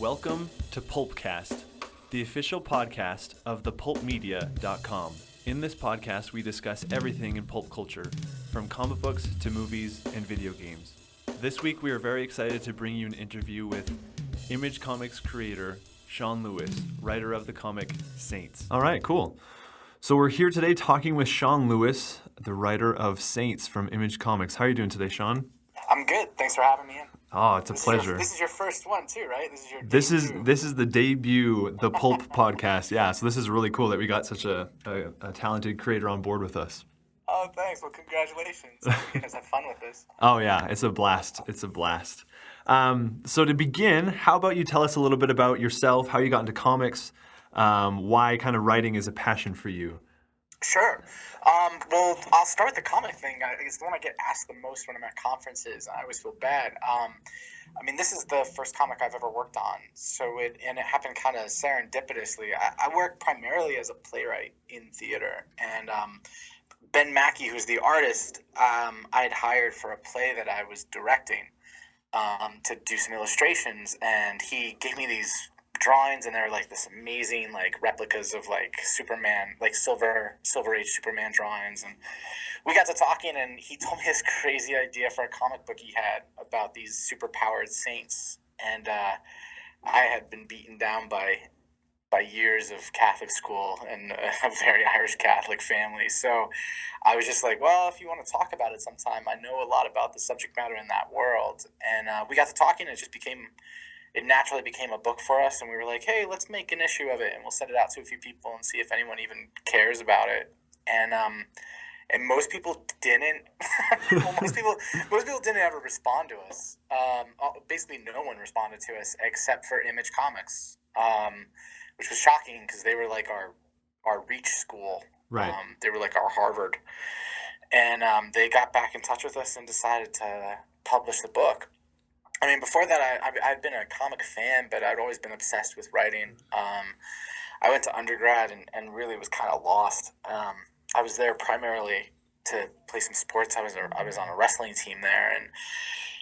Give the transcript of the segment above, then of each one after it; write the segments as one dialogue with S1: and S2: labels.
S1: Welcome to Pulpcast, the official podcast of thepulpmedia.com. In this podcast, we discuss everything in pulp culture, from comic books to movies and video games. This week, we are very excited to bring you an interview with Image Comics creator Sean Lewis, writer of the comic Saints. All right, cool. So we're here today talking with Sean Lewis, the writer of Saints from Image Comics. How are you doing today, Sean?
S2: I'm good. Thanks for having me in.
S1: Oh, it's a pleasure.
S2: This is your first one too, right? This is your
S1: debut. This is the debut, the Pulp podcast. Yeah, so this is really cool that we got such a talented creator on board with us.
S2: Oh, thanks. Well, congratulations. You guys have fun with this.
S1: Oh, yeah. It's a blast. It's a blast. So to begin, how about you tell us a little bit about yourself, how you got into comics, why kind of writing is a passion for you?
S2: Sure. Well, I'll start with the comic thing. It's the one I get asked the most when I'm at conferences. I always feel bad. This is the first comic I've ever worked on. It happened kind of serendipitously. I work primarily as a playwright in theater. And Ben Mackey, who's the artist, I had hired for a play that I was directing to do some illustrations. And he gave me these drawings, and they're like this amazing like replicas of like Superman, like silver age Superman drawings. And we got to talking, and he told me this crazy idea for a comic book he had about these superpowered saints. And I had been beaten down by years of Catholic school and a very Irish Catholic family. So I was just like, well, if you want to talk about it sometime, I know a lot about the subject matter in that world. And we got to talking, and it naturally became a book for us, and we were like, hey, let's make an issue of it, and we'll send it out to a few people and see if anyone even cares about it. And most people didn't. most people didn't ever respond to us. Basically, no one responded to us except for Image Comics, which was shocking because they were like our reach school.
S1: Right.
S2: They were like our Harvard. And they got back in touch with us and decided to publish the book. Before that, I'd been a comic fan, but I'd always been obsessed with writing. I went to undergrad and really was kind of lost. I was there primarily to play some sports. I was on a wrestling team there, and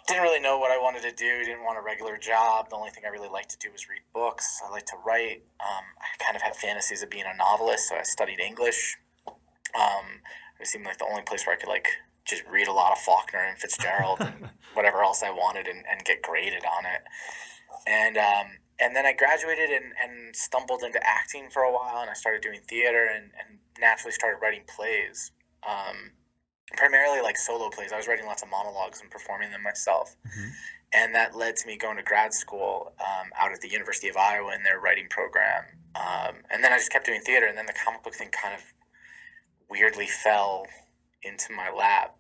S2: didn't really know what I wanted to do. Didn't want a regular job. The only thing I really liked to do was read books. I liked to write. I kind of had fantasies of being a novelist, so I studied English. It seemed like the only place where I could just read a lot of Faulkner and Fitzgerald and whatever else I wanted and get graded on it. And then I graduated and stumbled into acting for a while, and I started doing theater and naturally started writing plays, primarily like solo plays. I was writing lots of monologues and performing them myself. Mm-hmm. And that led to me going to grad school out at the University of Iowa in their writing program. And then I just kept doing theater, and then the comic book thing kind of weirdly fell into my lap.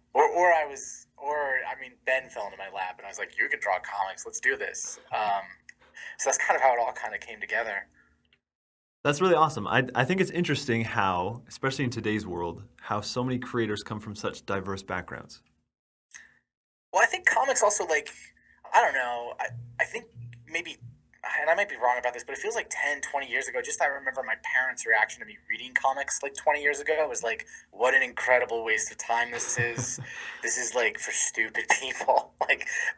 S2: Ben fell into my lap, and I was like, you can draw comics, let's do this. So that's kind of how it all kind of came together.
S1: That's really awesome. I think it's interesting how, especially in today's world, how so many creators come from such diverse backgrounds.
S2: Well, I think comics also, I don't know, I think maybe, and I might be wrong about this, but it feels like 10, 20 years ago, I remember my parents' reaction to me reading comics 20 years ago. It was like, what an incredible waste of time this is. This is for stupid people.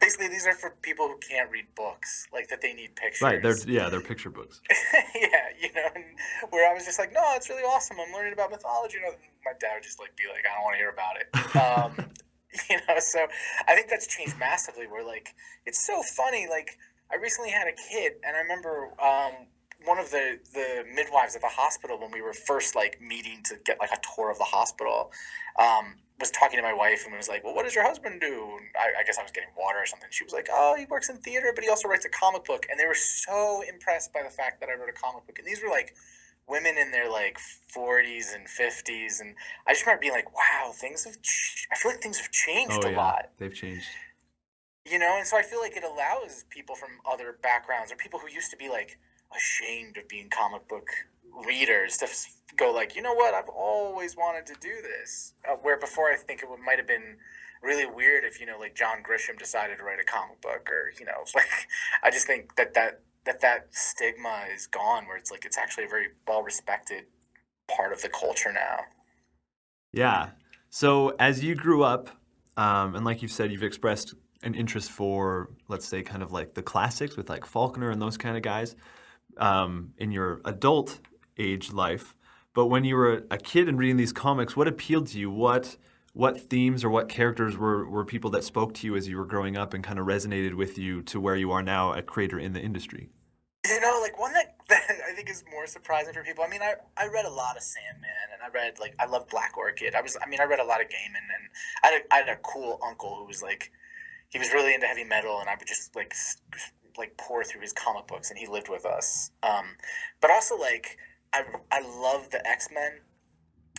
S2: Basically, these are for people who can't read books, that they need pictures.
S1: Right, they're picture books.
S2: Yeah, and where I was just like, no, it's really awesome. I'm learning about mythology. And my dad would just be like, I don't want to hear about it. So I think that's changed massively where it's so funny. I recently had a kid, and I remember one of the midwives at the hospital when we were first meeting to get a tour of the hospital was talking to my wife and was like, well, what does your husband do? And I guess I was getting water or something. She was like, oh, he works in theater, but he also writes a comic book. And they were so impressed by the fact that I wrote a comic book. And these were women in their 40s and 50s. And I just remember being like, wow, I feel like things have changed a lot.
S1: They've changed.
S2: And so I feel like it allows people from other backgrounds or people who used to be ashamed of being comic book readers to go you know what, I've always wanted to do this. Where before I think it might have been really weird if, John Grisham decided to write a comic book or, I just think that stigma is gone where it's actually a very well-respected part of the culture now.
S1: Yeah. So as you grew up, and like you've said, you've expressed an interest for, let's say, kind of like the classics with like Faulkner and those kind of guys in your adult age life. But when you were a kid and reading these comics, what appealed to you? What themes or what characters were people that spoke to you as you were growing up and kind of resonated with you to where you are now, a creator in the industry?
S2: Like one that I think is more surprising for people. I mean, I read a lot of Sandman, and I love Black Orchid. I read a lot of Gaiman, and I had a cool uncle who was like, he was really into heavy metal, and I would just like pour through his comic books, and he lived with us. But also like I love the X-Men.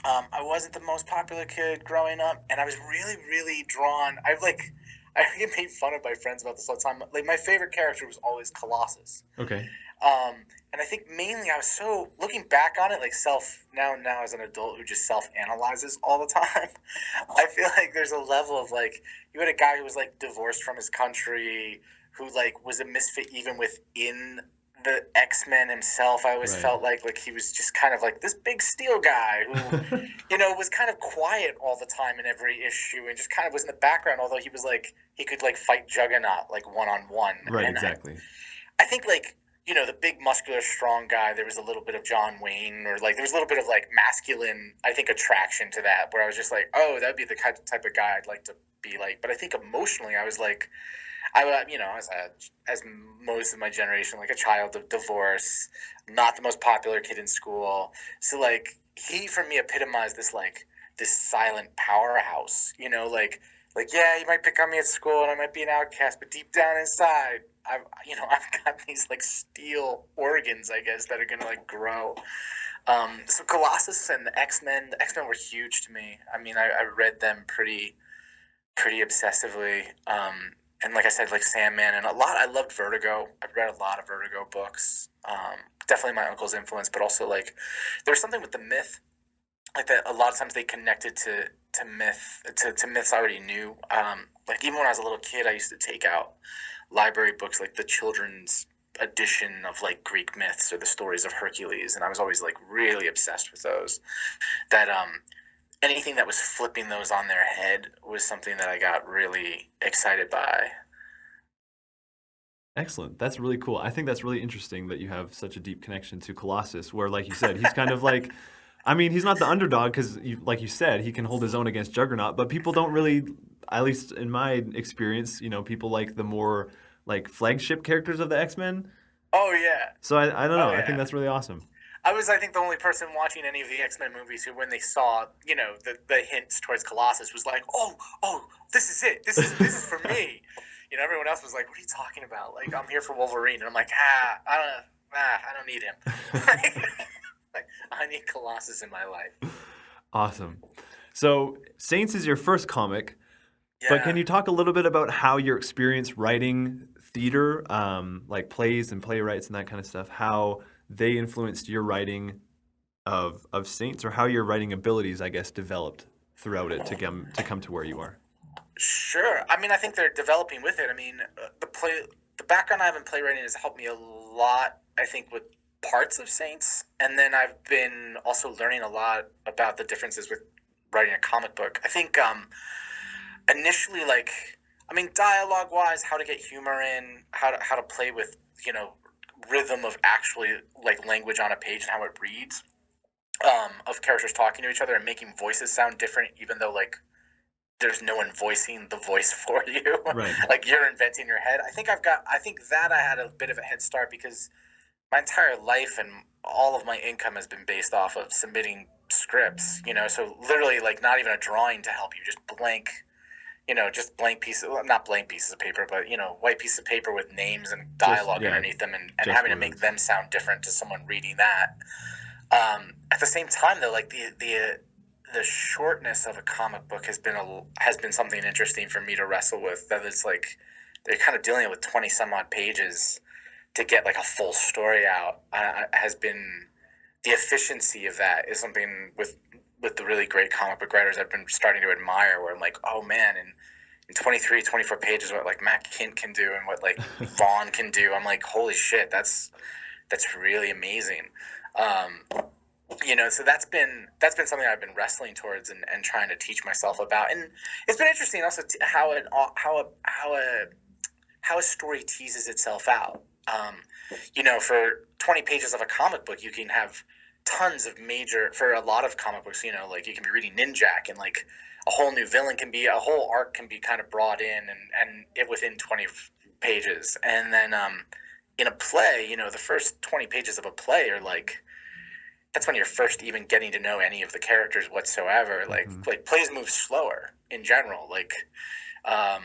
S2: I wasn't the most popular kid growing up, and I was really, really drawn. I get made fun of by friends about this all the time. Like, my favorite character was always Colossus.
S1: Okay.
S2: And I think mainly I was so, looking back on it, like now as an adult who just self-analyzes all the time, I feel like there's a level of like, you had a guy who was like divorced from his country, who like was a misfit even within the X-Men himself. I always felt like he was just kind of like this big steel guy who, was kind of quiet all the time in every issue and just kind of was in the background, although he was like, he could like fight Juggernaut like one-on-one.
S1: Right,
S2: and
S1: exactly.
S2: I think like, the big muscular strong guy, there was a little bit of John Wayne, or like there was a little bit of like masculine, I think, attraction to that, where I was just like, oh, that'd be the type of guy I'd like to be like. But I think emotionally I was like, I was as most of my generation, like a child of divorce, not the most popular kid in school. So like he for me epitomized this silent powerhouse, like yeah, you might pick on me at school and I might be an outcast, but deep down inside, I've got these like steel organs, I guess, that are gonna like grow. So Colossus and the X-Men were huge to me. I mean, I read them pretty obsessively. And like I said, like Sandman and I loved Vertigo. I've read a lot of Vertigo books. Definitely my uncle's influence, but also like there's something with the myth, like that. A lot of times they connected to myths I already knew. Like even when I was a little kid, I used to take out library books like the children's edition of like Greek myths or the stories of Hercules, and I was always like really obsessed with those. That anything that was flipping those on their head was something that I got really excited by.
S1: Excellent. That's really cool. I think that's really interesting that you have such a deep connection to Colossus, where, like you said, he's kind of like, I mean, he's not the underdog because, like you said, he can hold his own against Juggernaut, but people don't really, at least in my experience, people like the more like flagship characters of the X-Men.
S2: Oh, yeah.
S1: So I don't know.
S2: Yeah.
S1: I think that's really awesome.
S2: I think, the only person watching any of the X-Men movies who, when they saw, the hints towards Colossus, was like, oh, this is it. This is for me. Everyone else was like, what are you talking about? Like, I'm here for Wolverine. And I'm like, I don't need him. Like, I need Colossus in my life.
S1: Awesome. So, Saints is your first comic, but can you talk a little bit about how your experience writing theater, like plays and playwrights and that kind of stuff, how they influenced your writing of Saints, or how your writing abilities, I guess, developed throughout it to come to where you are?
S2: Sure. I mean, I think they're developing with it. I mean, the background I have in playwriting has helped me a lot, I think, with parts of Saints. And then I've been also learning a lot about the differences with writing a comic book. I think initially, dialogue-wise, how to get humor in, how to play with, rhythm of actually, like, language on a page and how it reads, of characters talking to each other and making voices sound different, even though, like, there's no one voicing the voice for you.
S1: Right.
S2: Like, you're inventing your head. I think that I had a bit of a head start because my entire life and all of my income has been based off of submitting scripts, so literally, like, not even a drawing to help you, just blank pieces, well, not blank pieces of paper, but, white pieces of paper with names and dialogue underneath them and having to make them sound different to someone reading that. At the same time, though, like, the shortness of a comic book has been something interesting for me to wrestle with. That it's like they're kind of dealing with 20 some odd pages to get like a full story out. Has been the efficiency of that is something with the really great comic book writers I've been starting to admire. Where I'm like, oh man, in 23, 24 pages, what like Matt Kint can do and what like Vaughn can do. I'm like, holy shit, that's really amazing. So that's been something I've been wrestling towards and trying to teach myself about. And it's been interesting also how a story teases itself out. For 20 pages of a comic book, you can have tons of for a lot of comic books, like you can be reading Ninjak and like a whole new villain a whole arc can be kind of brought in and it within 20 pages. And then in a play, the first 20 pages of a play are like, that's when you're first even getting to know any of the characters whatsoever. Like plays move slower in general. Um,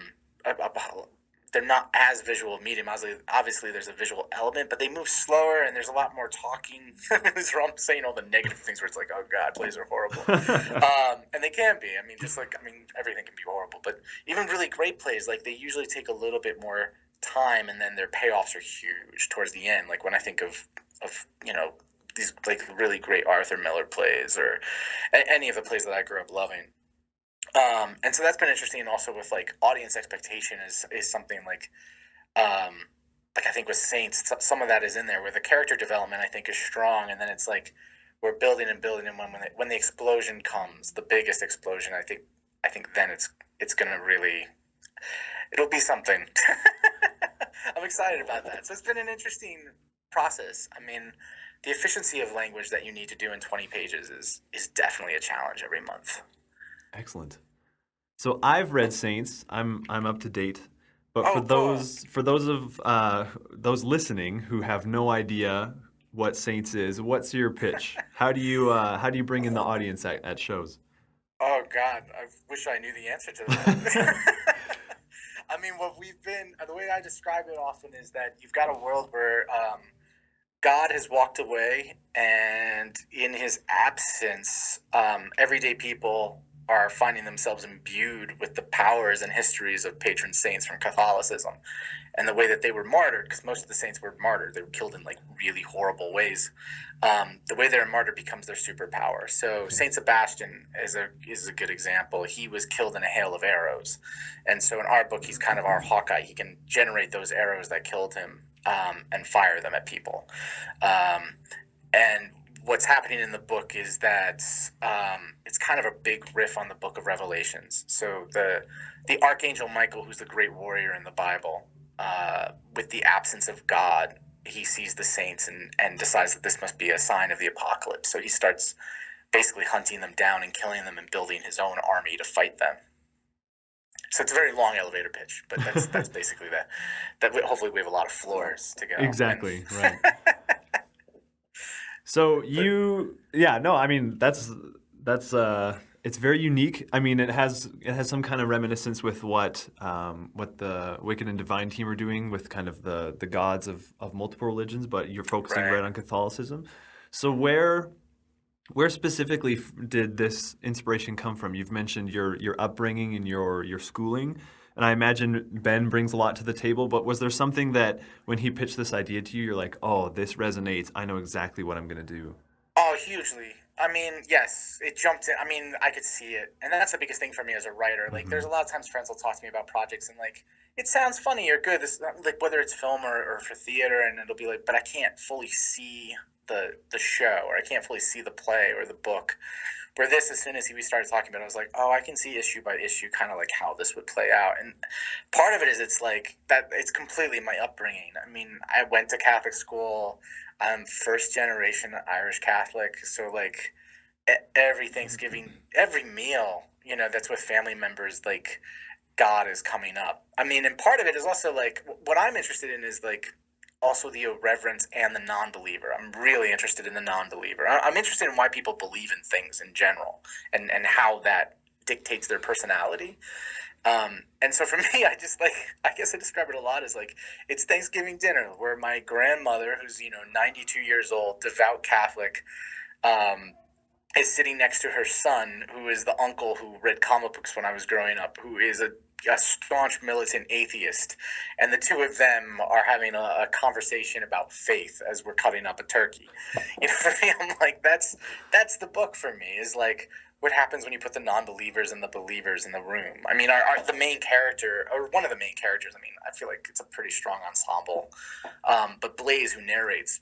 S2: they're not as visual medium. Obviously, there's a visual element, but they move slower and there's a lot more talking. These are all saying all the negative things where it's like, oh god, plays are horrible, and they can be. Everything can be horrible, but even really great plays, like they usually take a little bit more time, and then their payoffs are huge towards the end. Like when I think of these like really great Arthur Miller plays or any of the plays that I grew up loving. And so that's been interesting. And also with like audience expectation is something like I think with Saints, some of that is in there where the character development I think is strong, and then it's like we're building and building, and when the explosion comes, the biggest explosion, I think then it's gonna really, it'll be something. I'm excited about that. So it's been an interesting process. The efficiency of language that you need to do in 20 pages is definitely a challenge every month.
S1: Excellent. So I've read Saints. I'm up to date. But for
S2: cool.
S1: those listening who have no idea what Saints is, what's your pitch? How do you bring in the audience at shows?
S2: Oh God, I wish I knew the answer to that. The way I describe it often is that you've got a world where God has walked away, and in his absence, everyday people are finding themselves imbued with the powers and histories of patron saints from Catholicism, and the way that they were martyred, because most of the saints were martyred. They were killed in like really horrible ways. The way they're martyred becomes their superpower. So Saint Sebastian is a good example. He was killed in a hail of arrows, and so in our book, he's kind of our Hawkeye. He can generate those arrows that killed him and fire them at people. And what's happening in the book is that it's kind of a big riff on the Book of Revelations. So the Archangel Michael, who's the great warrior in the Bible, with the absence of God, he sees the saints and decides that this must be a sign of the apocalypse. So he starts basically hunting them down and killing them and building his own army to fight them. So it's a very long elevator pitch, but that's basically that. Hopefully we have a lot of floors to go.
S1: Exactly, right. So that's it's very unique. It has some kind of reminiscence with what the Wicked and Divine team are doing with kind of the gods of multiple religions, but you're focusing right on Catholicism. So where specifically did this inspiration come from? You've mentioned your upbringing and your schooling, and I imagine Ben brings a lot to the table, but was there something that when he pitched this idea to you, you're like, oh, this resonates, I know exactly what I'm going to do?
S2: Oh, hugely. Yes, it jumped in. I could see it. And that's the biggest thing for me as a writer. Like, there's a lot of times friends will talk to me about projects and, like, it sounds funny or good. This, like, whether it's film or for theater, and it'll be like, but I can't fully see the show, or I can't fully see the play or the book. Where this, as soon as we started talking about it, I was like, oh, I can see issue by issue kind of like how this would play out. And part of it is it's like that. It's completely my upbringing. I went to Catholic school. I'm first generation Irish Catholic. So like every Thanksgiving, every meal, that's with family members, like God is coming up. And part of it is also like what I'm interested in is like also the irreverence and the non-believer. I'm really interested in the non-believer. I'm interested in why people believe in things in general and how that dictates their personality. And so for me, I guess I describe it a lot as like, it's Thanksgiving dinner where my grandmother, who's, 92 years old, devout Catholic, is sitting next to her son, who is the uncle who read comic books when I was growing up, who is a staunch militant atheist, and the two of them are having a conversation about faith as we're cutting up a turkey. For me, I'm like, that's the book for me, is like what happens when you put the non-believers and the believers in the room. The main character, or one of the main characters, I feel like it's a pretty strong ensemble, but Blaze, who narrates,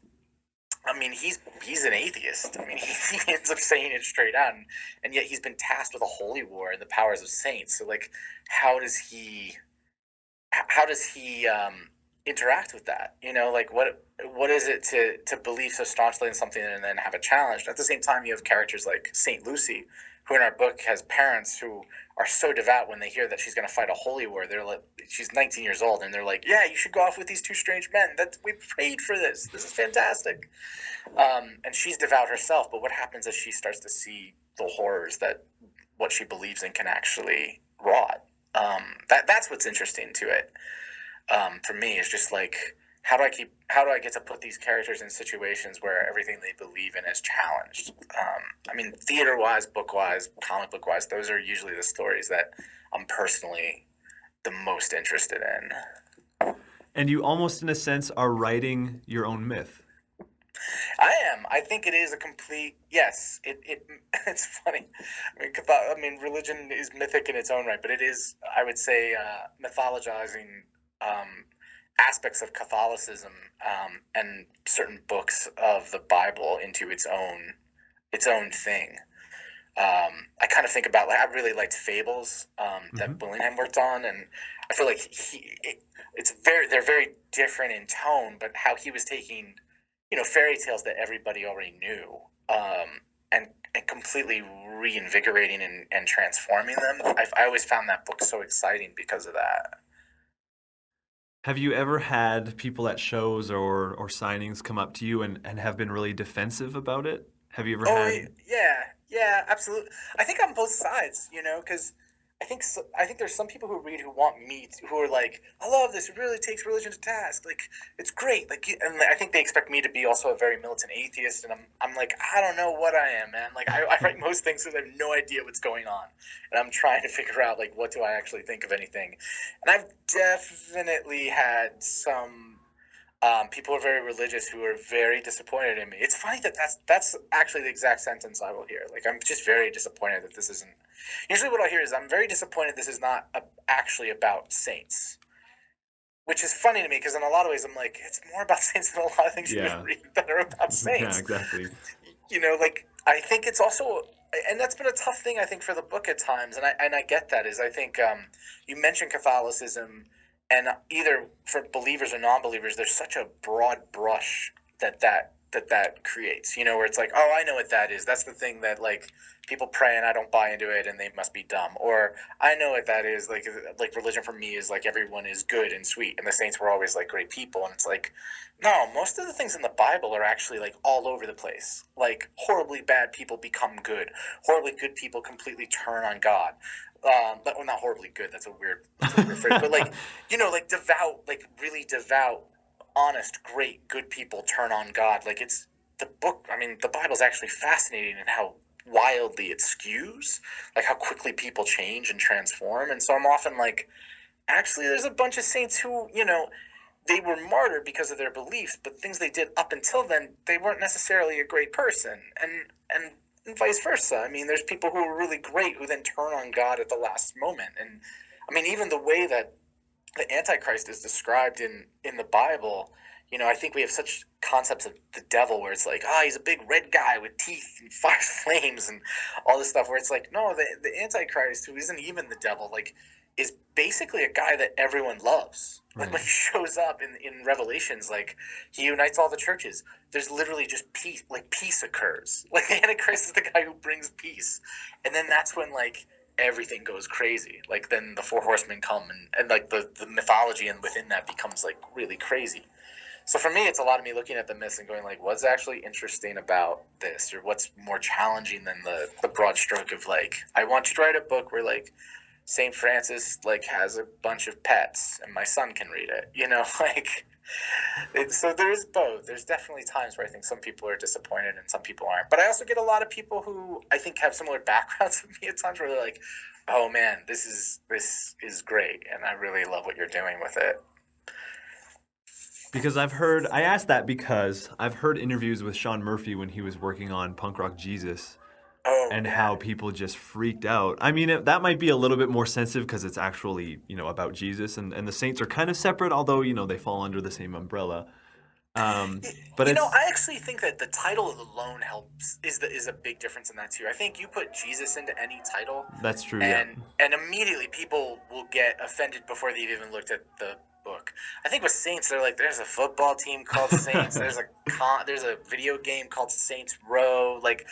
S2: I mean, he's an atheist. I mean, he ends up saying it straight out, and yet he's been tasked with a holy war and the powers of saints. So, like, how does he interact with that? You know, like what is it to believe so staunchly in something and then have it challenged? At the same time, you have characters like Saint Lucy, who in our book has parents who are so devout when they hear that she's going to fight a holy war. They're like, she's 19 years old, and they're like, "Yeah, you should go off with these two strange men. That we prayed for this. This is fantastic." And she's devout herself, but what happens is she starts to see the horrors that what she believes in can actually wrought. That's what's interesting to it. For me, is just like how do I get to put these characters in situations where everything they believe in is challenged? I mean, theater wise, book wise, comic book wise, those are usually the stories that I'm personally the most interested in.
S1: And you almost, in a sense, are writing your own myth.
S2: I am. I think it is a complete yes. It's funny. I mean, religion is mythic in its own right, but it is, I would say, mythologizing aspects of Catholicism and certain books of the Bible into its own thing. I kind of think about, like, I really liked Fables that Willingham worked on, and I feel like they're very different in tone, but how he was taking, you know, fairy tales that everybody already knew, and completely reinvigorating and transforming them. I always found that book so exciting because of that.
S1: Have you ever had people at shows or signings come up to you and have been really defensive about it? Have you ever had?
S2: Yeah, absolutely. I think on both sides, you know, because I think there's some people who read who want me to, who are like, I love this. It really takes religion to task. Like, it's great. Like, and I think they expect me to be also a very militant atheist, and I'm like, I don't know what I am, man. Like, I write most things because I have no idea what's going on, and I'm trying to figure out, like, what do I actually think of anything. And I've definitely had some people who are very religious who are very disappointed in me. It's funny that that's actually the exact sentence I will hear. Like, I'm just very disappointed that this isn't. Usually, what I hear is, I'm very disappointed this is not actually about saints, which is funny to me because in a lot of ways I'm like, it's more about saints than a lot of things you can read that are about saints.
S1: Yeah, exactly.
S2: You know, like, I think it's also, and that's been a tough thing, I think, for the book at times, and I get that. Is I think you mentioned Catholicism, and either for believers or non-believers, there's such a broad brush that creates. You know, where it's like, oh, I know what that is. That's the thing that, like, people pray and I don't buy into it and they must be dumb. Or I know what that is. Like religion for me is like everyone is good and sweet, and the saints were always like great people. And it's like, no, most of the things in the Bible are actually like all over the place. Like, horribly bad people become good. Horribly good people completely turn on God. But well, not horribly good. That's a weird phrase. But, like, you know, like devout, like really devout, honest, great, good people turn on God. Like, it's the book. I mean, the Bible's actually fascinating in how wildly it skews, like how quickly people change and transform. And so I'm often like, actually, there's a bunch of saints who, you know, they were martyred because of their beliefs, but things they did up until then, they weren't necessarily a great person, and vice versa. I mean, there's people who are really great who then turn on God at the last moment. And I mean, even the way that the Antichrist is described in the Bible, you know, I think we have such concepts of the devil where it's like, he's a big red guy with teeth and fire flames and all this stuff, where it's like, no, the Antichrist, who isn't even the devil, like, is basically a guy that everyone loves. Like, when he shows up in Revelations, like, he unites all the churches. There's literally just peace, like, peace occurs. Like, the Antichrist is the guy who brings peace. And then that's when, like, everything goes crazy. Like, then the four horsemen come, and like, the mythology and within that becomes, like, really crazy. So for me, it's a lot of me looking at the myths and going, like, what's actually interesting about this? Or what's more challenging than the broad stroke of, like, I want you to write a book where, like, St. Francis, like, has a bunch of pets and my son can read it, you know, like, so there's both. There's definitely times where I think some people are disappointed and some people aren't. But I also get a lot of people who I think have similar backgrounds to me at times where they're like, oh man, this is great, and I really love what you're doing with it.
S1: Because I asked that because I've heard interviews with Sean Murphy when he was working on Punk Rock Jesus. And how people just freaked out. I mean, that might be a little bit more sensitive because it's actually, you know, about Jesus, and the saints are kind of separate, although, you know, they fall under the same umbrella. But
S2: I actually think that the title alone helps is a big difference in that too. I think you put Jesus into any title,
S1: that's true.
S2: and immediately people will get offended before they've even looked at the book. I think with Saints, they're like, there's a football team called Saints. There's a video game called Saints Row. Like,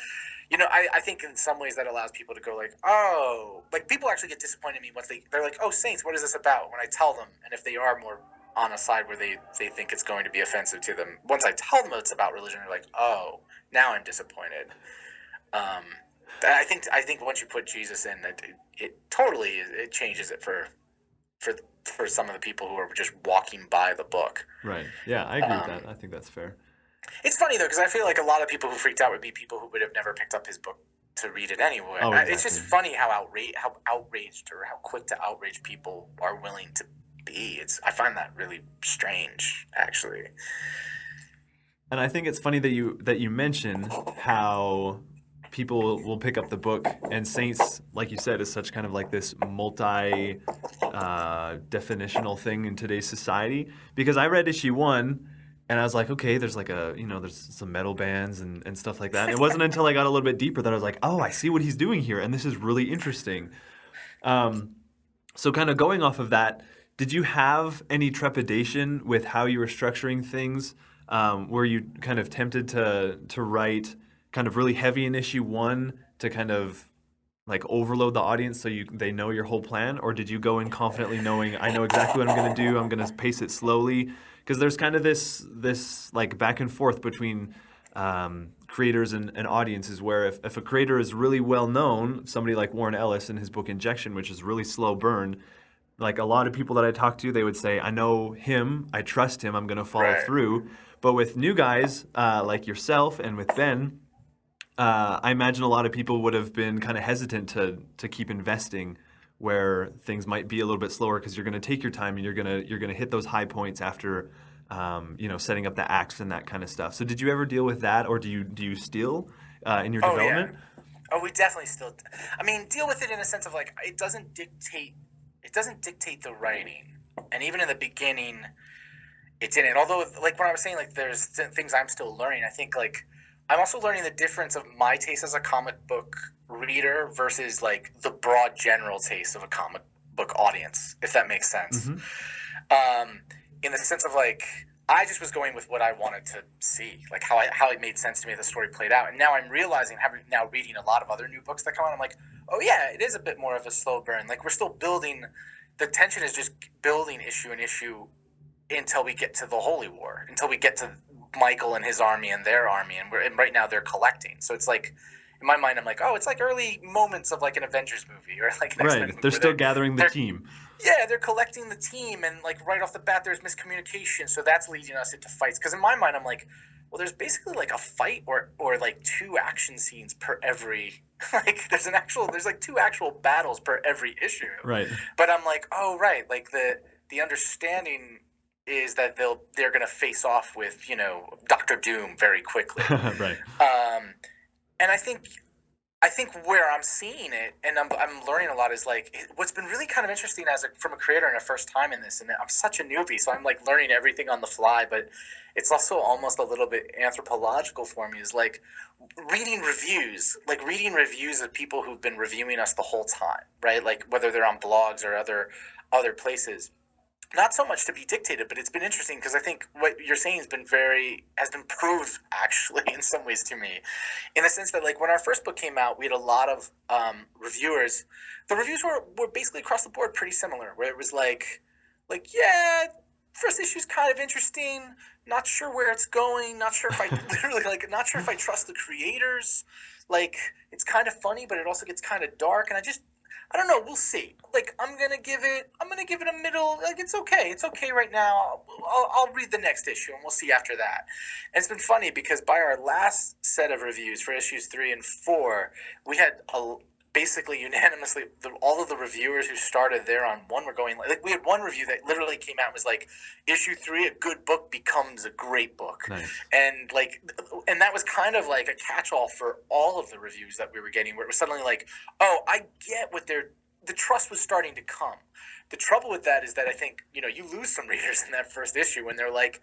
S2: I think in some ways that allows people to go like, oh, like people actually get disappointed in me once they're like, oh, Saints, what is this about? When I tell them, and if they are more on a side where they think it's going to be offensive to them, once I tell them it's about religion, they're like, oh, now I'm disappointed. I think once you put Jesus in, it totally changes it for some of the people who are just walking by the book.
S1: Right. Yeah, I agree with that. I think that's fair.
S2: It's funny though, because I feel like a lot of people who freaked out would be people who would have never picked up his book to read it anyway.
S1: Oh, exactly.
S2: It's just funny how outraged or how quick to outrage people are willing to be. I find that really strange, actually.
S1: And I think it's funny that you mention how people will pick up the book, and Saints, like you said, is such kind of like this multi definitional thing in today's society. Because I read issue 1, and I was like, okay, there's like there's some metal bands and stuff like that. And it wasn't until I got a little bit deeper that I was like, oh, I see what he's doing here, and this is really interesting. So kind of going off of that, did you have any trepidation with how you were structuring things? Were you kind of tempted to write kind of really heavy in issue 1 to kind of like overload the audience so they know your whole plan? Or did you go in confidently knowing, I know exactly what I'm going to do, I'm going to pace it slowly? Because there's kind of this like back and forth between creators and audiences where if a creator is really well known, somebody like Warren Ellis in his book Injection, which is really slow burn, like a lot of people that I talk to, they would say, I know him, I trust him, I'm going to follow through. But with new guys like yourself and with Ben, I imagine a lot of people would have been kind of hesitant to keep investing where things might be a little bit slower because you're going to take your time and you're going to hit those high points after setting up the acts and that kind of stuff. So did you ever deal with that, or do you still in your development?
S2: Yeah. Oh, we definitely still. I mean, deal with it in a sense of like it doesn't dictate the writing, and even in the beginning, it didn't. Although, like when I was saying, like there's things I'm still learning. I think like I'm also learning the difference of my taste as a comic book reader versus like the broad general taste of a comic book audience, if that makes sense.
S1: Mm-hmm.
S2: In the sense of like I just was going with what I wanted to see, like how it made sense to me, the story played out, and now I'm realizing, now reading a lot of other new books that come out, I'm like, oh yeah, it is a bit more of a slow burn. Like we're still building, the tension is just building issue and issue until we get to the Holy War, until we get to Michael and his army and their army, and right now they're collecting. So it's like, in my mind, I'm like, oh, it's like early moments of like an Avengers movie or like an X-Men movie.
S1: They're still gathering the team.
S2: Yeah, they're collecting the team, and like right off the bat, there's miscommunication, so that's leading us into fights. Because in my mind, I'm like, well, there's basically like a fight or like 2 action scenes per every. Like there's like 2 actual battles per every issue.
S1: Right.
S2: But I'm like, oh right, like the understanding is that they're gonna face off with Dr. Doom very quickly.
S1: Right.
S2: And I think where I'm seeing it, and I'm learning a lot, is like what's been really kind of interesting from a creator and a first time in this, and I'm such a newbie, so I'm like learning everything on the fly, but it's also almost a little bit anthropological for me, is like reading reviews of people who've been reviewing us the whole time, right? Like whether they're on blogs or other places. Not so much to be dictated, but it's been interesting because I think what you're saying has been proved actually in some ways to me, in the sense that like when our first book came out, we had a lot of reviewers. The reviews were basically across the board pretty similar, where it was like yeah, first issue's kind of interesting, not sure where it's going, not sure if I literally like not sure if I trust the creators. Like it's kind of funny, but it also gets kind of dark, and I don't know. We'll see. Like I'm gonna give it a middle. Like it's okay right now. I'll read the next issue and we'll see after that. And it's been funny because by our last set of reviews for issues 3 and 4, we had basically unanimously all of the reviewers who started there on 1 were going like we had one review that literally came out and was like, issue 3, a good book becomes a great book.
S1: Nice.
S2: And that was kind of like a catch-all for all of the reviews that we were getting, where it was suddenly like, oh, I get what the trust was starting to come. The trouble with that is that I think you lose some readers in that first issue when they're like,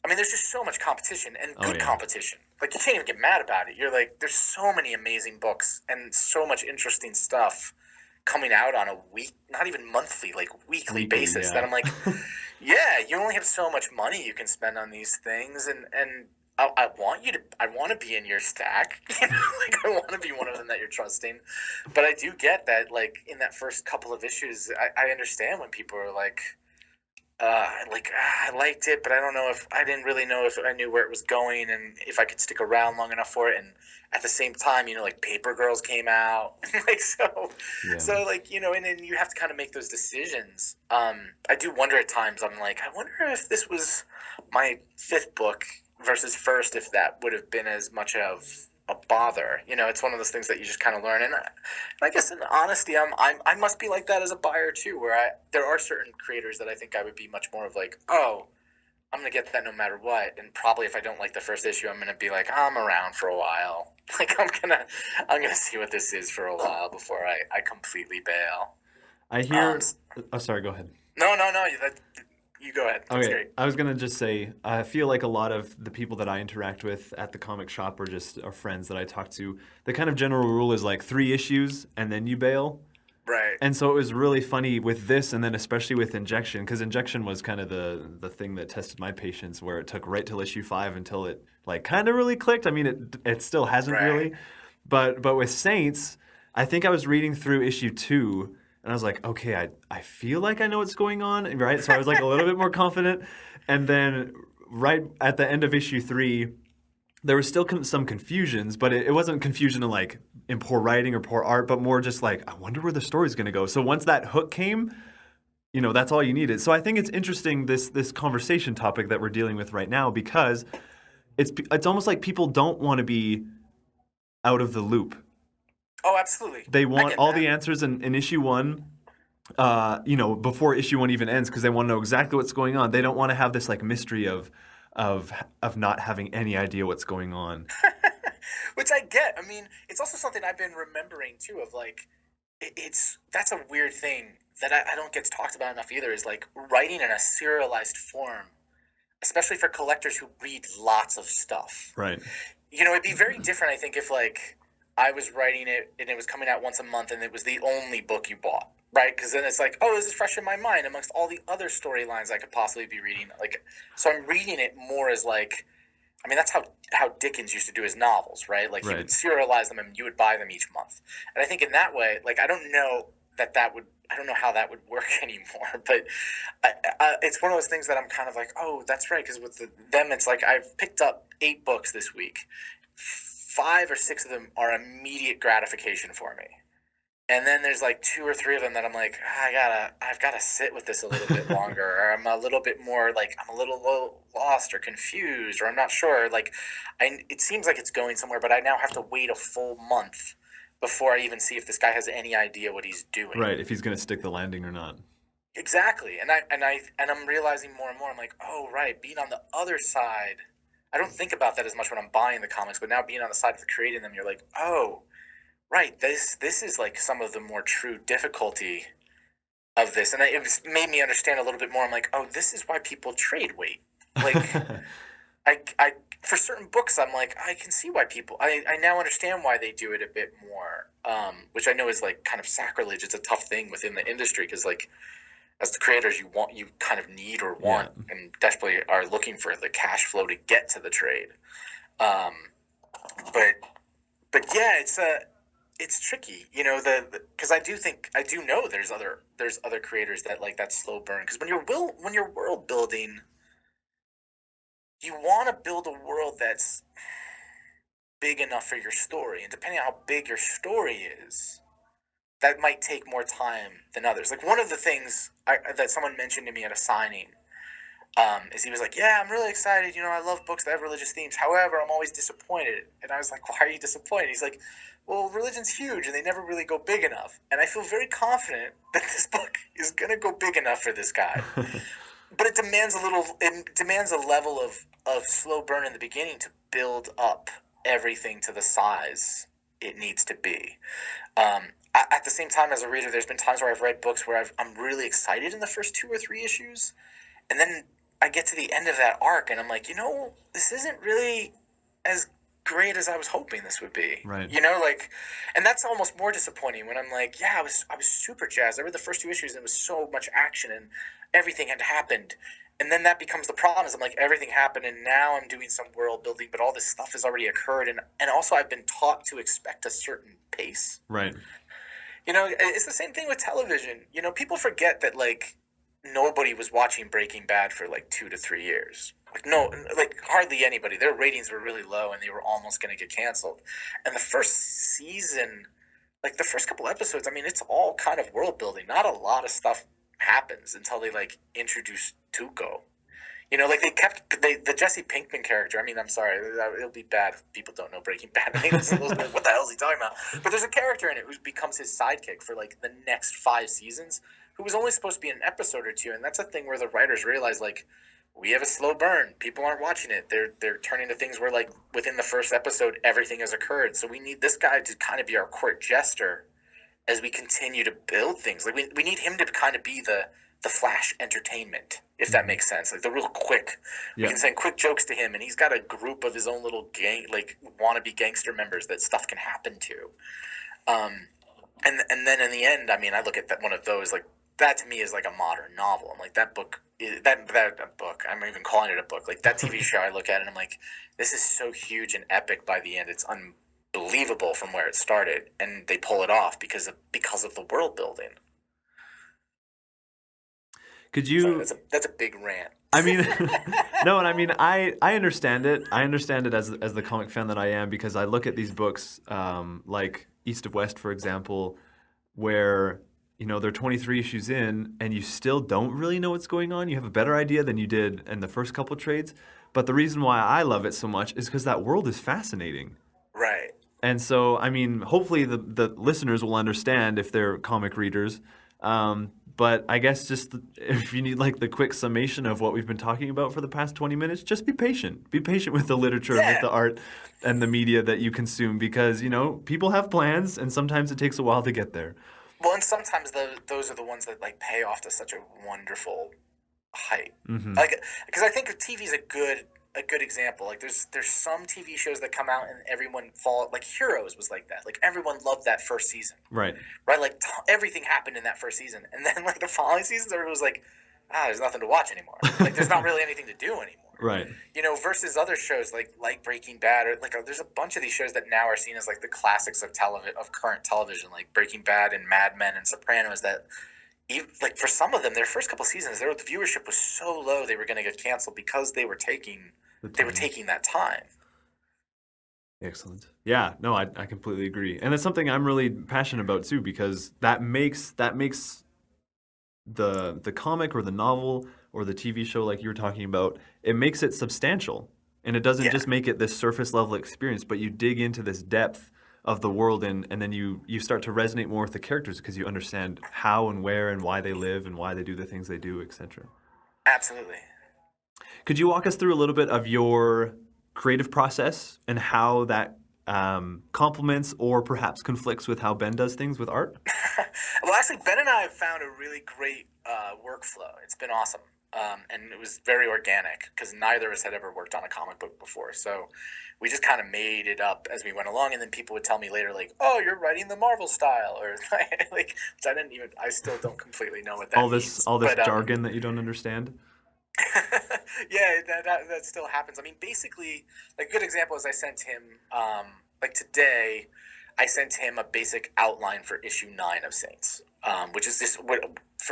S2: I mean, there's just so much competition and
S1: Oh,
S2: good
S1: yeah.
S2: competition. Like, you can't even get mad about it. You're like, there's so many amazing books and so much interesting stuff coming out on a week, not even monthly, like weekly basis.
S1: Yeah.
S2: That I'm like, yeah, you only have so much money you can spend on these things, and I want you to, I want to be in your stack, like I want to be one of them that you're trusting, but I do get that, like in that first couple of issues, I understand when people are like, I liked it, but I don't know if I didn't really know if I knew where it was going and if I could stick around long enough for it. And at the same time, like Paper Girls came out, like so like and then you have to kind of make those decisions. I do wonder at times. I'm like, I wonder if this was my fifth book versus first, if that would have been as much of a bother. It's one of those things that you just kind of learn. And I guess in honesty, I must be like that as a buyer too, where there are certain creators that I think I would be much more of like, oh, I'm gonna get that no matter what, and probably if I don't like the first issue, I'm gonna be like, I'm around for a while. Like I'm gonna see what this is for a while before I completely bail.
S1: I hear. Oh, sorry. Go ahead.
S2: No, you go ahead. That's
S1: Okay,
S2: great.
S1: I was gonna just say, I feel like a lot of the people that I interact with at the comic shop or just are friends that I talk to, the kind of general rule is like 3 issues and then you bail.
S2: Right.
S1: And so it was really funny with this, and then especially with Injection, because Injection was kind of the thing that tested my patience, where it took right till issue 5 until it like kind of really clicked. I mean, it still hasn't really, but with Saints, I think I was reading through issue 2. And I was like, okay, I feel like I know what's going on, right? So I was like a little bit more confident. And then right at the end of issue 3, there was still some confusions, but it wasn't confusion in poor writing or poor art, but more just like, I wonder where the story's going to go. So once that hook came, that's all you needed. So I think it's interesting, this conversation topic that we're dealing with right now, because it's almost like people don't want to be out of the loop.
S2: Oh, absolutely.
S1: They want all the answers in issue 1, before issue 1 even ends, because they want to know exactly what's going on. They don't want to have this like mystery of not having any idea what's going on.
S2: Which I get. I mean, it's also something I've been remembering too. Of like, that's a weird thing that I don't get talked about enough either. Is like writing in a serialized form, especially for collectors who read lots of stuff.
S1: Right.
S2: It'd be very different, I think, if like I was writing it and it was coming out once a month and it was the only book you bought, right? Because then it's like, oh, this is fresh in my mind amongst all the other storylines I could possibly be reading. Like, so I'm reading it more as like, I mean, that's how Dickens used to do his novels, right? Like he would serialize them and you would buy them each month. And I think in that way, like I don't know how that would work anymore. But it's one of those things that I'm kind of like, oh, that's right. Because with them, it's like I've picked up 8 books this week. 5 or 6 of them are immediate gratification for me. And then there's like 2 or 3 of them that I'm like, I've gotta sit with this a little bit longer, or I'm a little bit more like I'm a little lost or confused, or I'm not sure. Like, it seems like it's going somewhere, but I now have to wait a full month before I even see if this guy has any idea what he's doing.
S1: Right, if he's gonna stick the landing or not.
S2: Exactly, and I'm realizing more and more. I'm like, oh right, being on the other side. I don't think about that as much when I'm buying the comics, but now being on the side of creating them, you're like, oh, right, this is like some of the more true difficulty of this, and it made me understand a little bit more. I'm like, oh, this is why people trade weight. Like, I for certain books, I'm like, I can see why people. I now understand why they do it a bit more, which I know is like kind of sacrilege. It's a tough thing within the industry because like, as the creators, you kind of need or want and desperately are looking for the cash flow to get to the trade. But yeah, it's tricky, because I do know there's other creators that like that slow burn, because when you're world building, you want to build a world that's big enough for your story, and depending on how big your story is, that might take more time than others. Like one of the things that someone mentioned to me at a signing is he was like, yeah, I'm really excited. I love books that have religious themes. However, I'm always disappointed. And I was like, why are you disappointed? He's like, well, religion's huge and they never really go big enough. And I feel very confident that this book is going to go big enough for this guy. But it demands a level of slow burn in the beginning to build up everything to the size it needs to be. At the same time, as a reader, there's been times where I've read books where I'm really excited in the first 2 or 3 issues, and then I get to the end of that arc and I'm like, this isn't really as great as I was hoping this would be.
S1: Right.
S2: And that's almost more disappointing when I'm like, yeah, I was super jazzed. I read the first 2 issues and it was so much action and everything had happened. And then that becomes the problem is I'm like, everything happened and now I'm doing some world building, but all this stuff has already occurred. And also I've been taught to expect a certain pace.
S1: Right.
S2: It's the same thing with television. People forget that, like, nobody was watching Breaking Bad for, like, 2 to 3 years. Hardly anybody. Their ratings were really low, and they were almost going to get canceled. And the first season, like, the first couple episodes, I mean, it's all kind of world building. Not a lot of stuff happens until they, like, introduce Tuco. They kept the Jesse Pinkman character. I mean, I'm sorry, it'll be bad if people don't know Breaking Bad. What the hell is he talking about? But there's a character in it who becomes his sidekick for like the next 5 seasons, who was only supposed to be an episode or 2, and that's a thing where the writers realize like we have a slow burn. People aren't watching it. They're turning to things where like within the first episode everything has occurred. So we need this guy to kind of be our court jester as we continue to build things. Like we need him to kind of be the Flash entertainment, if that makes sense. Like the real quick, we can send quick jokes to him, and he's got a group of his own little gang, like wannabe gangster members that stuff can happen to. And then in the end, I mean, I look at one of those like that to me is like a modern novel. I'm like that book, that book. I'm even calling it a book. Like that TV show, I look at it and I'm like, this is so huge and epic by the end. It's unbelievable from where it started, and they pull it off because of the world building.
S1: Could you?
S2: So that's a big rant.
S1: I mean, no, and I mean, I understand it. I understand it as the comic fan that I am, because I look at these books, like East of West, for example, where they're 23 issues in, and you still don't really know what's going on. You have a better idea than you did in the first couple trades, but the reason why I love it so much is because that world is fascinating.
S2: Right.
S1: And so, I mean, hopefully the listeners will understand if they're comic readers. But I guess just if you need like the quick summation of what we've been talking about for the past 20 minutes, just be patient. Be patient with the literature, with the art, and the media that you consume, because, people have plans, and sometimes it takes a while to get there.
S2: Well, and sometimes those are the ones that like pay off to such a wonderful height.
S1: Mm-hmm.
S2: Like, because I think TV is a good example. Like there's some TV shows that come out and everyone like Heroes was like that. Like everyone loved that first season.
S1: Right.
S2: Like everything happened in that first season, and then like the following seasons, everyone was like, there's nothing to watch anymore. Like there's not really anything to do anymore.
S1: Right.
S2: Versus other shows like Breaking Bad, or like there's a bunch of these shows that now are seen as like the classics of current television, like Breaking Bad and Mad Men and Sopranos, that like for some of them, their first couple seasons, the viewership was so low they were going to get canceled because they were taking that time.
S1: Excellent. Yeah, no, I completely agree. And it's something I'm really passionate about too, because that makes the comic or the novel or the TV show, like you were talking about, it makes it substantial. And it doesn't just make it this surface level experience, but you dig into this depth of the world, and then you start to resonate more with the characters because you understand how and where and why they live and why they do the things they do, etc.
S2: Absolutely.
S1: Could you walk us through a little bit of your creative process and how that complements or perhaps conflicts with how Ben does things with art?
S2: Well, actually, Ben and I have found a really great workflow. It's been awesome. And it was very organic because neither of us had ever worked on a comic book before. So we just kind of made it up as we went along. And then people would tell me later, like, oh, you're writing the Marvel style. Or like, which I still don't completely know what that means.
S1: All this jargon that you don't understand?
S2: Yeah, that still happens. I mean, basically, like a good example is I sent him, like today, I sent him a basic outline for issue 9 of Saints, which is this.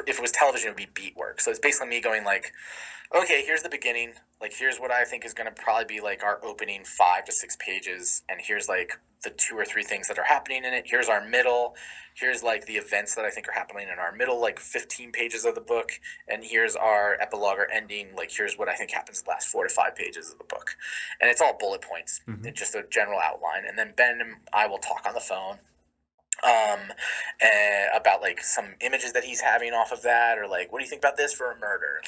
S2: If it was television, it would be beat work. So it's basically me going like, okay, here's the beginning. Like, here's what I think is going to probably be like our opening 5 to 6 pages, and here's like the 2 or 3 things that are happening in it. Here's our middle. Here's like the events that I think are happening in our middle, like 15 pages of the book, and here's our epilogue or ending. Like, here's what I think happens in the last 4 to 5 pages of the book, and it's all bullet points.
S1: Mm-hmm. It's
S2: just a general outline, and then Ben and I will talk on the phone about like some images that he's having off of that, or like, what do you think about this for a murder?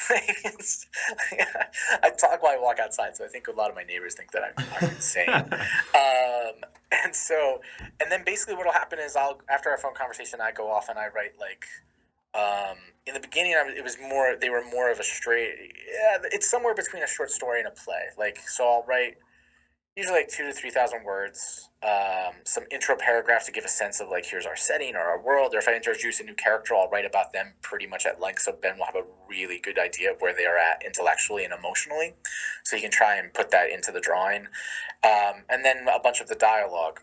S2: I talk while I walk outside, so I think a lot of my neighbors think that I'm insane. And then basically what'll happen is after our phone conversation, I go off and I write like In the beginning, it was more. They were more of a straight. Yeah, it's somewhere between a short story and a play. Like, so I'll write usually like 2 to 3 thousand words. Some intro paragraphs to give a sense of like, here's our setting or our world. Or if I introduce a new character, I'll write about them pretty much at length, so Ben will have a really good idea of where they are at intellectually and emotionally. So you can try and put that into the drawing, and then a bunch of the dialogue.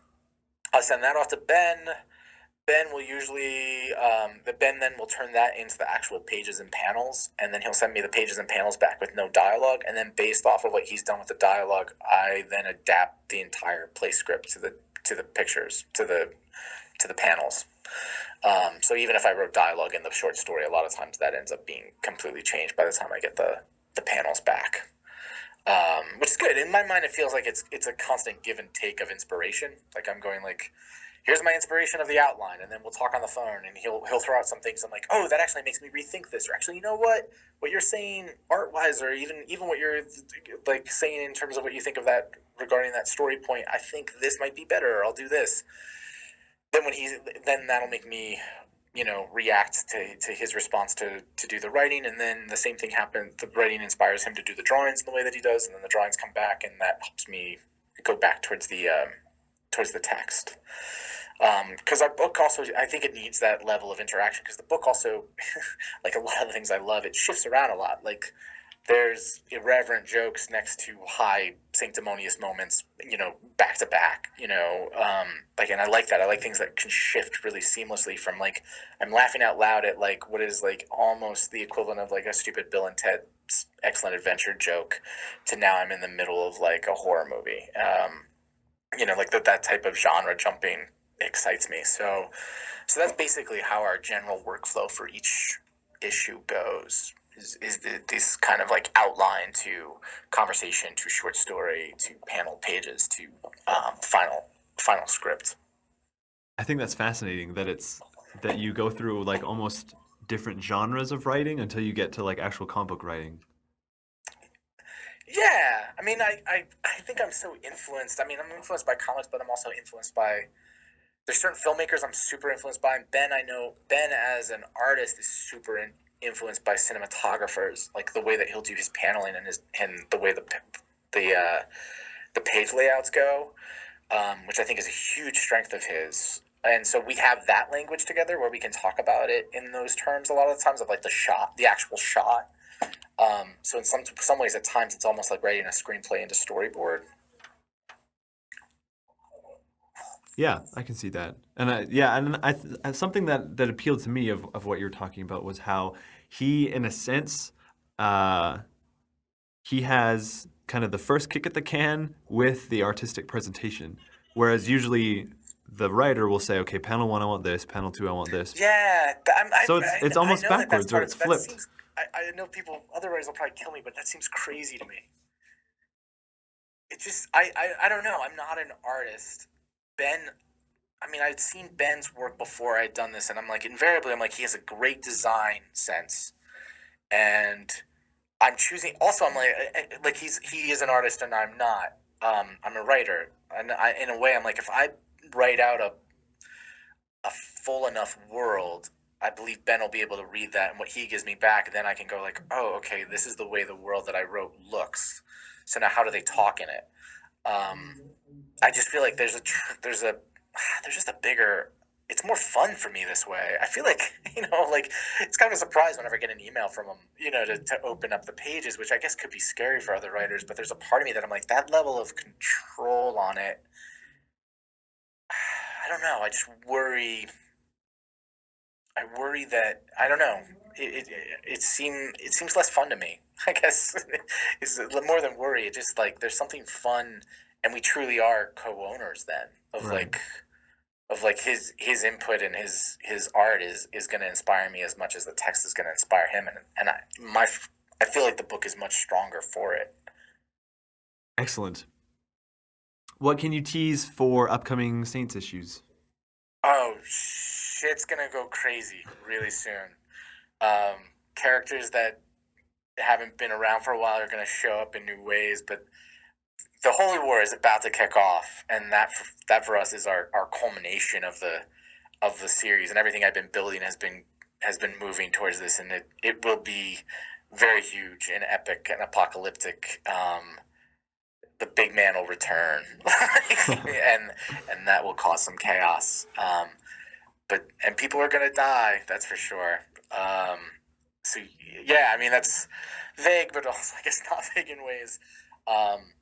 S2: I'll send that off to Ben. Ben will usually Ben then will turn that into the actual pages and panels, and then he'll send me the pages and panels back with no dialogue, and then based off of what he's done with the dialogue, I then adapt the entire play script to the pictures, to the panels. So even if I wrote dialogue in the short story, a lot of times that ends up being completely changed by the time I get the panels back. Which is good. In my mind, it feels like it's a constant give and take of inspiration. Like I'm going like, here's my inspiration of the outline, and then we'll talk on the phone, and he'll throw out some things. I'm like, oh, that actually makes me rethink this, or actually, you know what you're saying art wise, or even what you're like saying in terms of what you think of that regarding that story point. I think this might be better, or I'll do this. Then that'll make me react to his response to do the writing, and then the same thing happens. The writing inspires him to do the drawings in the way that he does, and then the drawings come back, and that helps me go back towards the text. Because our book also, I think it needs that level of interaction, because the book also, like a lot of the things I love, it shifts around a lot. Like there's irreverent jokes next to high sanctimonious moments, back to back, and I like that. I like things that can shift really seamlessly from like, I'm laughing out loud at like what is like almost the equivalent of like a stupid Bill and Ted's Excellent Adventure joke to now I'm in the middle of like a horror movie. Like that type of genre jumping excites me. So that's basically how our general workflow for each issue goes. Is this kind of like outline to conversation to short story to panel pages to final script.
S1: I think that's fascinating that you go through like almost different genres of writing until you get to like actual comic book writing.
S2: Yeah, I mean, I think I'm so influenced. I mean, I'm influenced by comics, but I'm also influenced by. There's certain filmmakers I'm super influenced by. And I know Ben as an artist is super influenced by cinematographers, like the way that he'll do his paneling and the way the page layouts go, which I think is a huge strength of his. And so we have that language together where we can talk about it in those terms a lot of the times of like the actual shot. So in some ways, at times, it's almost like writing a screenplay into storyboard.
S1: Yeah, I can see that. And something that appealed to me of what you're talking about was how he, in a sense, he has kind of the first kick at the can with the artistic presentation, whereas usually the writer will say, okay, panel 1, I want this, panel 2, I want this.
S2: Yeah,
S1: So it's almost backwards, or it's flipped.
S2: I know other writers will probably kill me, but that seems crazy to me. It just, I don't know. I'm not an artist. I'd seen Ben's work before I'd done this, and I'm like, invariably, he has a great design sense. And I'm choosing, also, I'm like he is an artist and I'm not. I'm a writer. And in a way, I'm like, if I write out a full enough world, I believe Ben will be able to read that, and what he gives me back, and then I can go like, oh, okay, this is the way the world that I wrote looks. So now, how do they talk in it? I just feel like there's just a bigger. It's more fun for me this way. I feel like it's kind of a surprise whenever I get an email from him, to open up the pages, which I guess could be scary for other writers. But there's a part of me that I'm like, that level of control on it. I don't know. I just worry. I worry that I don't know. It seems less fun to me. I guess it's more than worry. It just like there's something fun, and we truly are co-owners then of
S1: Right.
S2: like his input and his art is going to inspire me as much as the text is going to inspire him, and I feel like the book is much stronger for it.
S1: Excellent. What can you tease for upcoming Saints issues?
S2: Oh, shit's gonna go crazy really soon. Characters that haven't been around for a while are gonna show up in new ways, but the Holy War is about to kick off, and that for us is our culmination of the series, and everything I've been building has been has been moving towards this, and it will be very huge and epic and apocalyptic. The big man will return, and that will cause some chaos. And people are gonna die. That's for sure. So yeah, I mean that's vague, but also I guess not vague in ways. Um,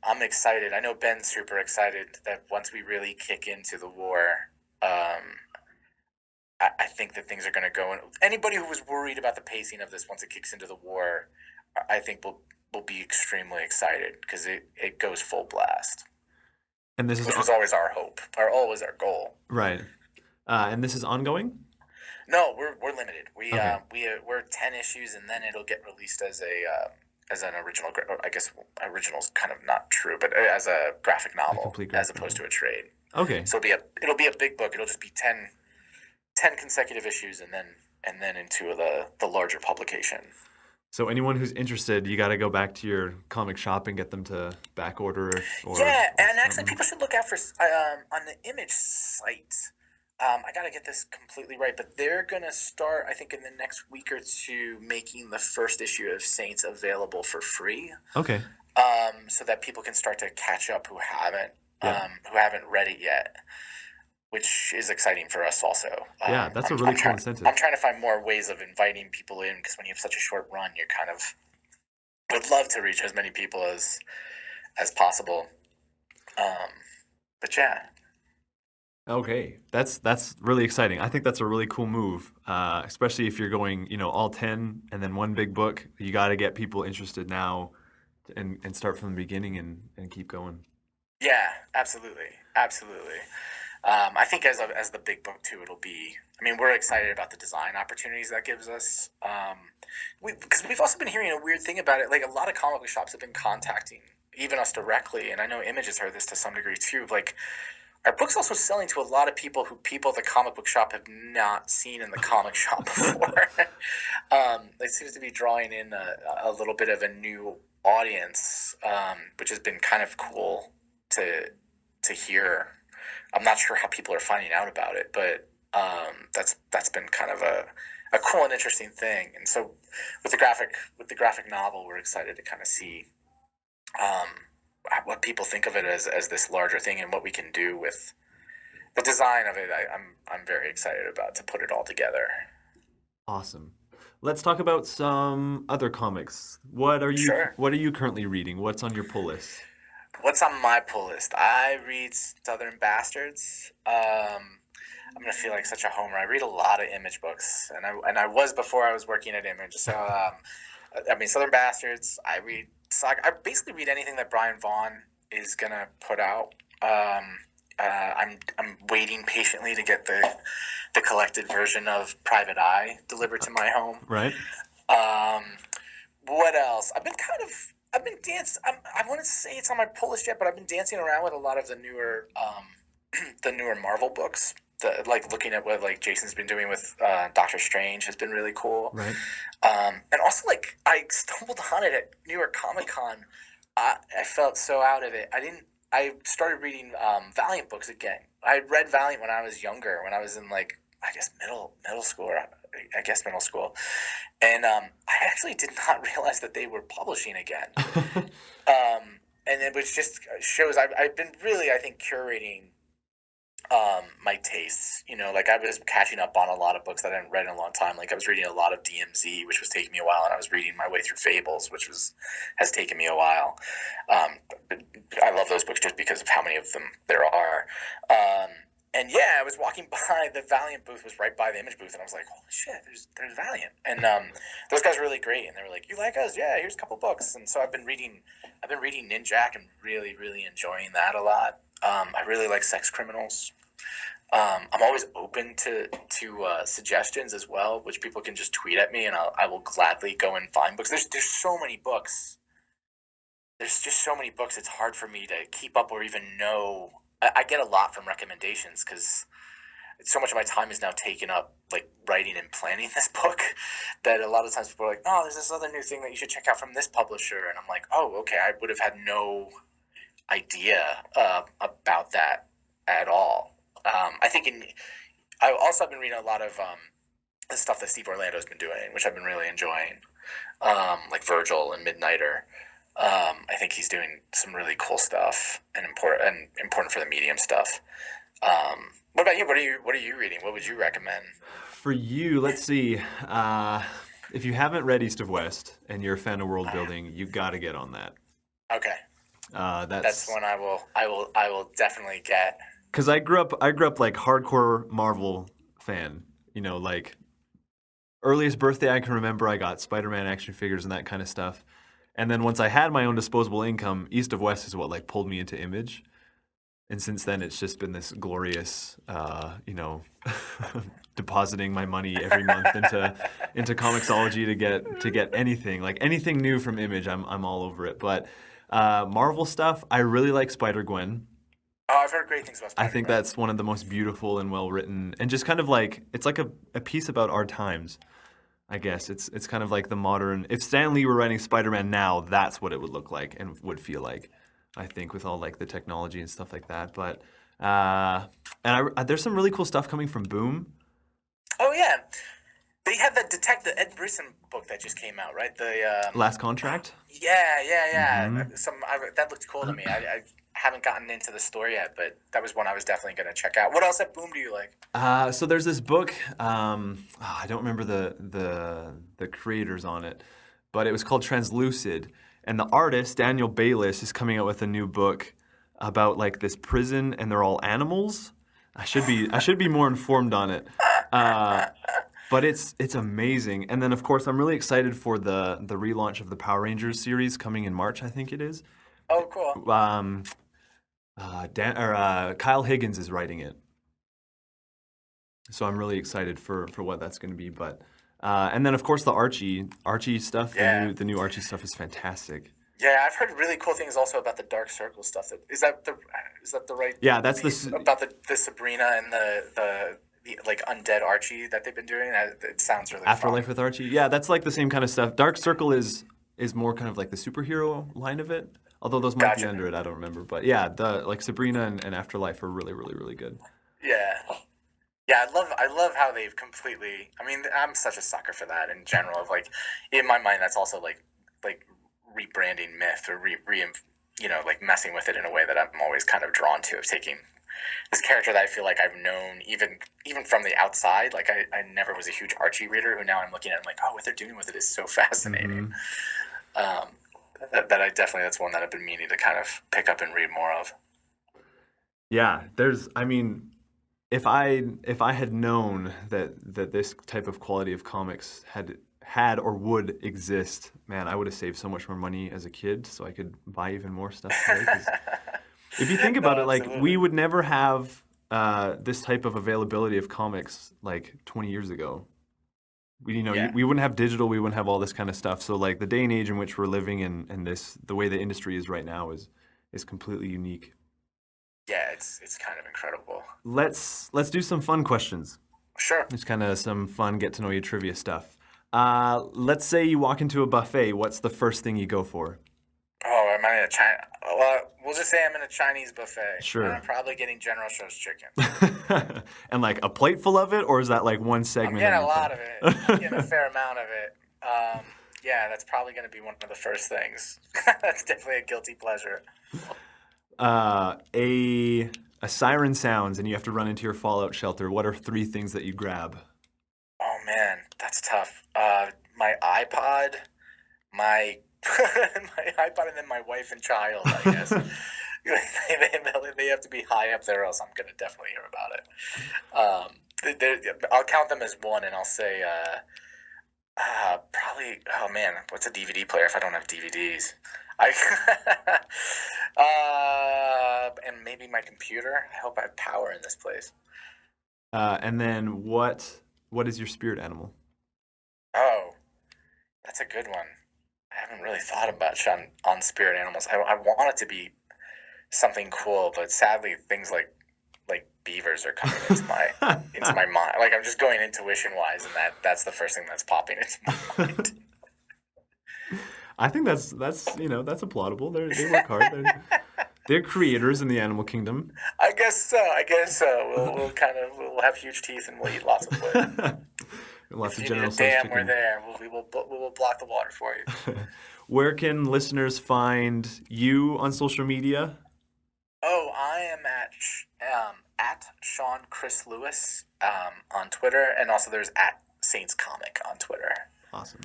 S2: I'm excited. I know Ben's super excited that once we really kick into the war, I think that things are going to go. And anybody who was worried about the pacing of this once it kicks into the war, I think will be extremely excited because it goes full blast.
S1: And this
S2: which was always our hope, always our goal.
S1: Right. And this is ongoing?
S2: No, we're limited.
S1: Okay.
S2: We're 10 issues, and then it'll get released as an original. I guess original's kind of not true, but as a graphic novel, as opposed to a trade.
S1: Okay.
S2: So it'll be a big book. It'll just be 10 consecutive issues, and then into the larger publication.
S1: So anyone who's interested, you got to go back to your comic shop and get them to back order.
S2: And actually, people should look out for on the Image site. I got to get this completely right, but they're going to start, I think, in the next week or two, making the first issue of Saints available for free.
S1: Okay.
S2: So that people can start to catch up who haven't read it yet, which is exciting for us also.
S1: Yeah, that's a really cool incentive.
S2: I'm trying to find more ways of inviting people in, because when you have such a short run, you kind of would love to reach as many people as possible. But yeah.
S1: Okay, that's really exciting. I think that's a really cool move, especially if you're going, all 10 and then one big book. You got to get people interested now and start from the beginning and keep going.
S2: Yeah, absolutely. I think as the big book too, it'll be. I mean, we're excited about the design opportunities that gives us. Because we've also been hearing a weird thing about it. Like, a lot of comic book shops have been contacting even us directly, and I know Image has heard this to some degree too. Like, our book's also selling to a lot of people who at the comic book shop have not seen in the comic shop before. It seems to be drawing in a little bit of a new audience, which has been kind of cool to hear. I'm not sure how people are finding out about it, but that's been kind of a cool and interesting thing. And so with the graphic novel, we're excited to kind of see what people think of it as this larger thing, and what we can do with the design of it. I'm very excited about to put it all together.
S1: Awesome. Let's talk about some other comics. What are you currently reading? What's on your pull list?
S2: What's on my pull list? I read Southern Bastards. I'm gonna feel like such a homer. I read a lot of Image books, and I was before I was working at Image. So I mean, Southern Bastards. I basically read anything that Brian Vaughan is gonna put out. I'm waiting patiently to get the collected version of Private Eye delivered to my home.
S1: Right.
S2: What else? I've been dancing. I wouldn't say it's on my pull list yet, but I've been dancing around with a lot of the newer Marvel books. Looking at what Jason's been doing with Doctor Strange has been really cool.
S1: Right.
S2: And also I stumbled on it at New York Comic Con. I felt so out of it. I started reading Valiant books again. I read Valiant when I was younger, when I was in middle school. Middle school. And I actually did not realize that they were publishing again. And it was just shows I've been really, I think, curating my tastes. I was catching up on a lot of books that I hadn't read in a long time. I was reading a lot of DMZ, which was taking me a while, and I was reading my way through Fables, which has taken me a while. I love those books just because of how many of them there are. And yeah, I was walking by the Valiant booth, was right by the Image booth, and I was like, holy shit, there's Valiant. And those guys are really great, and they were like, you like us? Yeah, here's a couple books. And so I've been reading Ninjak and really, really enjoying that a lot. I really like Sex Criminals. I'm always open to suggestions as well, which people can just tweet at me, and I will gladly go and find books. There's so many books. There's just so many books. It's hard for me to keep up or even know. I get a lot from recommendations because so much of my time is now taken up writing and planning this book that a lot of times people are like, oh, there's this other new thing that you should check out from this publisher, and I'm like, oh, okay, I would have had no idea about that at all. I think I also have been reading a lot of the stuff that Steve Orlando's been doing, which I've been really enjoying, like Virgil and Midnighter. I think he's doing some really cool stuff and important for the medium stuff. What about you? What are you reading? What would you recommend?
S1: For you, let's see. If you haven't read East of West and you're a fan of world building, you got to get on that.
S2: Okay. That's one I will definitely get.
S1: Because I grew up like hardcore Marvel fan. You know, like earliest birthday I can remember, I got Spider-Man action figures and that kind of stuff. And then once I had my own disposable income, East of West is what like pulled me into Image. And since then, it's just been this glorious, depositing my money every month into Comixology to get anything new from Image. I'm all over it. But Marvel stuff, I really like Spider-Gwen.
S2: Oh, I've heard great things about Spider-Gwen.
S1: I think that's one of the most beautiful and well written, and just kind of like it's like a piece about our times. I guess it's kind of like the modern. If Stan Lee were writing Spider-Man now, that's what it would look like and would feel like. I think with all like the technology and stuff like that. But there's some really cool stuff coming from Boom.
S2: Oh yeah, they had the Ed Brisson book that just came out, right? The
S1: Last Contract.
S2: Yeah.
S1: Mm-hmm.
S2: That looked cool to me. I haven't gotten into the story yet, but that was one I was definitely going to check out. What else at Boom do you like?
S1: So there's this book. I don't remember the creators on it, but it was called Translucid. And the artist, Daniel Bayliss, is coming out with a new book about like this prison, and they're all animals. I should be more informed on it. But it's amazing. And then of course I'm really excited for the relaunch of the Power Rangers series coming in March, I think it is.
S2: Oh, cool.
S1: Kyle Higgins is writing it. So I'm really excited for what that's going to be. But and then of course the Archie stuff, the new Archie stuff is fantastic.
S2: Yeah, I've heard really cool things also about the Dark Circle stuff. Is that the right?
S1: Yeah, that's
S2: about the Sabrina and the like undead Archie that they've been doing. It sounds really
S1: Afterlife
S2: fun.
S1: with Archie. Yeah, that's like the same kind of stuff. Dark Circle is more kind of like the superhero line of it. Although those might be under it, I don't remember. But yeah, the like Sabrina and Afterlife are really, really, really good.
S2: Yeah. Yeah, I love how they've completely. I mean, I'm such a sucker for that in general. Of like, in my mind, that's also like rebranding Myth or like messing with it in a way that I'm always kind of drawn to, of taking this character that I feel like I've known even from the outside. Like I never was a huge Archie reader, who now I'm looking at, I'm like, oh, what they're doing with it is so fascinating. Mm-hmm. That's one that I've been meaning to kind of pick up and read more of.
S1: Yeah, if I had known that this type of quality of comics had or would exist, man, I would have saved so much more money as a kid, so I could buy even more stuff today. 'Cause if you think about it, like we would never have this type of availability of comics like 20 years ago. We wouldn't have digital, we wouldn't have all this kind of stuff. So like the day and age in which we're living and the way the industry is right now is completely unique.
S2: Yeah, it's kind of incredible.
S1: Let's do some fun questions.
S2: Sure.
S1: It's kind of some fun get to know you trivia stuff. Let's say you walk into a buffet. What's the first thing you go for?
S2: Oh, am I in a China? Well, we'll just say I'm in a Chinese buffet.
S1: Sure.
S2: And I'm probably getting General Tso's chicken.
S1: And like a plate full of it, or is that like one segment?
S2: I'm getting a lot of it. I'm getting a fair amount of it. Yeah, that's probably going to be one of the first things. That's definitely a guilty pleasure.
S1: A siren sounds and you have to run into your fallout shelter. What are 3 things that you grab?
S2: Oh man, that's tough. My iPod, my iPod, and then my wife and child, I guess. They have to be high up there, or else I'm gonna definitely hear about it. I'll count them as one, and I'll say probably. Oh man, what's a DVD player if I don't have DVDs? And maybe my computer. I hope I have power in this place.
S1: And then what is your spirit animal?
S2: Oh, that's a good one. I haven't really thought about on spirit animals. I want it to be something cool, but sadly things like beavers are coming into my mind. Like I'm just going intuition wise, and that's the first thing that's popping into my mind.
S1: I think that's applaudable. They work hard. They're creators in the animal kingdom.
S2: I guess so. We'll have huge teeth and we'll eat lots of wood.
S1: Lots
S2: If
S1: of
S2: you need
S1: General
S2: a
S1: Tso's
S2: dam,
S1: chicken.
S2: we're there. We will block the water for you.
S1: Where can listeners find you on social media?
S2: Oh, I am at Sean Chris Lewis on Twitter, and also there's at Saints Comic on Twitter.
S1: Awesome.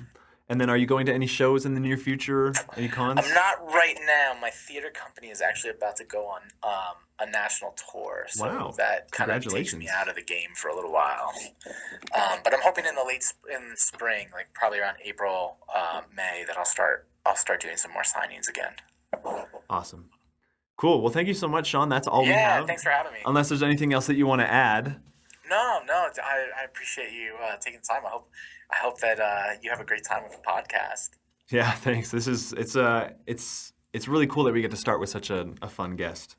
S1: And then are you going to any shows in the near future? Any cons?
S2: I'm not right now. My theater company is actually about to go on a national tour, so
S1: Wow.
S2: that kind of takes me out of the game for a little while. But I'm hoping in in spring, like probably around April, May, that I'll start doing some more signings again.
S1: Awesome. Cool. Well, thank you so much, Sean. That's all we have.
S2: Yeah, thanks for having me.
S1: Unless there's anything else that you want to add.
S2: No, I appreciate you taking time. I hope that you have a great time with the podcast.
S1: Yeah, thanks. It's really cool that we get to start with such a fun guest.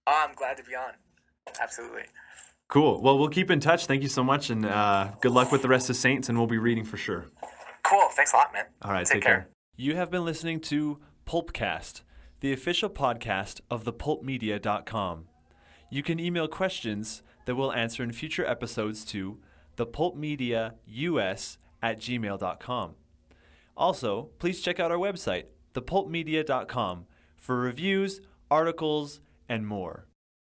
S2: Oh, I'm glad to be on. Absolutely.
S1: Cool. Well, we'll keep in touch. Thank you so much, and good luck with the rest of Saints, and we'll be reading for sure.
S2: Cool. Thanks a lot, man.
S1: All right, take care. You have been listening to Pulpcast, the official podcast of thepulpmedia.com. You can email questions that we'll answer in future episodes to thepulpmediaus@gmail.com. Also, please check out our website, thepulpmedia.com, for reviews, articles, and more.